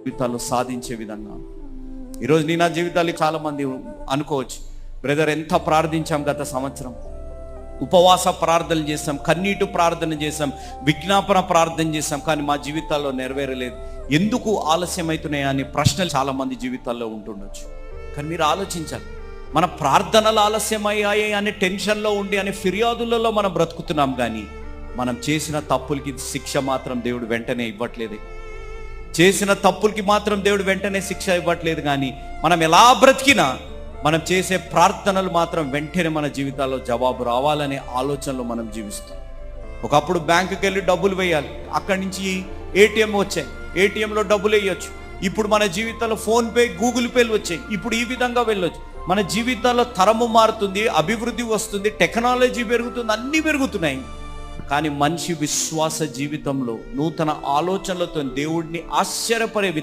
జీవితాల్లో సాధించే విధంగా. ఈరోజు నా జీవితాలు చాలామంది అనుకోవచ్చు, బ్రదర్ ఎంత ప్రార్థించాం గత సంవత్సరం, ఉపవాస ప్రార్థనలు చేసాం, కన్నీటి ప్రార్థన చేసాం, విజ్ఞాపన ప్రార్థన చేసాం, కానీ మా జీవితాల్లో నెరవేరలేదు, ఎందుకు ఆలస్యం అవుతున్నాయా అని ప్రశ్నలు చాలామంది జీవితాల్లో ఉంటుండొచ్చు. కానీ మీరు ఆలోచించాలి, మన ప్రార్థనలు ఆలస్యమయ్యాయి అనే టెన్షన్లో ఉండి అనే ఫిర్యాదులలో మనం బ్రతుకుతున్నాం, కానీ మనం చేసిన తప్పులకి శిక్ష మాత్రం దేవుడు వెంటనే ఇవ్వట్లేదు. చేసిన తప్పులకి మాత్రం దేవుడు వెంటనే శిక్ష ఇవ్వట్లేదు, కానీ మనం ఎలా బ్రతికినా మనం చేసే ప్రార్థనలు మాత్రం వెంటనే మన జీవితాల్లో జవాబు రావాలనే ఆలోచనలో మనం జీవిస్తాం. ఒకప్పుడు బ్యాంకుకి వెళ్ళి డబ్బులు వేయాలి, అక్కడి నుంచి ఏటీఎం వచ్చాయి, ఏటీఎంలో డబ్బులు వేయొచ్చు. ఇప్పుడు మన జీవితాల్లో ఫోన్పే, గూగుల్ పేలు వచ్చాయి, ఇప్పుడు ఈ విధంగా వెళ్ళొచ్చు. మన జీవితాల్లో తరము మారుతుంది, అభివృద్ధి వస్తుంది, టెక్నాలజీ పెరుగుతుంది, అన్నీ పెరుగుతున్నాయి. కానీ మనిషి విశ్వాస జీవితంలో నూతన ఆలోచనలతో దేవుడిని ఆశ్చర్యపడే విధంగా